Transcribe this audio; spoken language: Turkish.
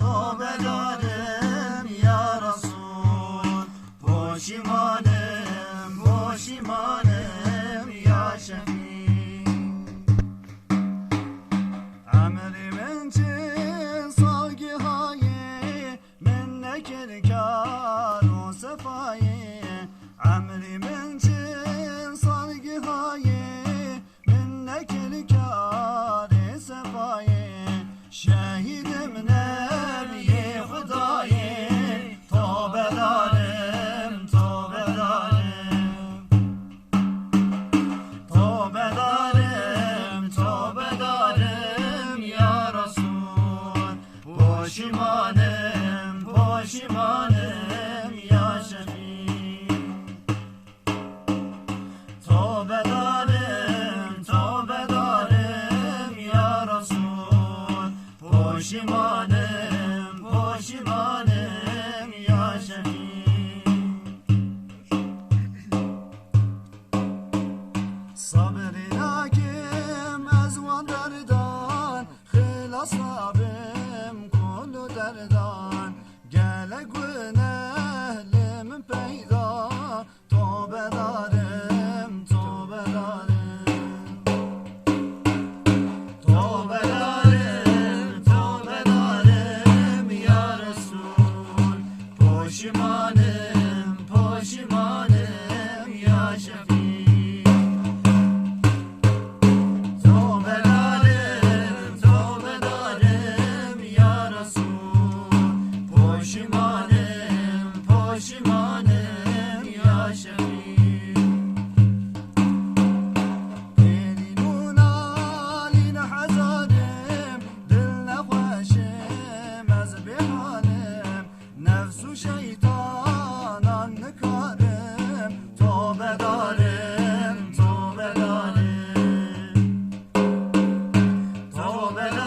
tövbedarım ya Resul. Poşimanım, poşimanım ya Şefik. Emrimin çin salgihayı, minnek ilkar o sefayı. Emrimin çin salgihayı, minnek ilkar o sefayı. Şehidim nebi Hudayı, tövbedarım, tövbedarım. Tövbedarım, tövbedarım ya Resul. Poşimanım, poşimanım ya Şefik. Tövbedarım, tövbedarım ya Resul. Poşimanım, poşimanım ya Şefik. Sabır ilakim ezvan derdan, hilas abim kulu derdan. Gele gün ehlim peyda, tövbedarım, tövbedarım. Tövbedarım, tövbedarım ya Resul. Poşimanım, poşimanım ya Şefik. Tövbedarım, tövbedarım ya Resul. Poşimanım, poşimanım ya Şefik. Elin alin hazarım, dilne hoşum ez bihalim. Nefsu şeytanan nıkarım, tövbedarım, tövbedarım. Tövbedarım,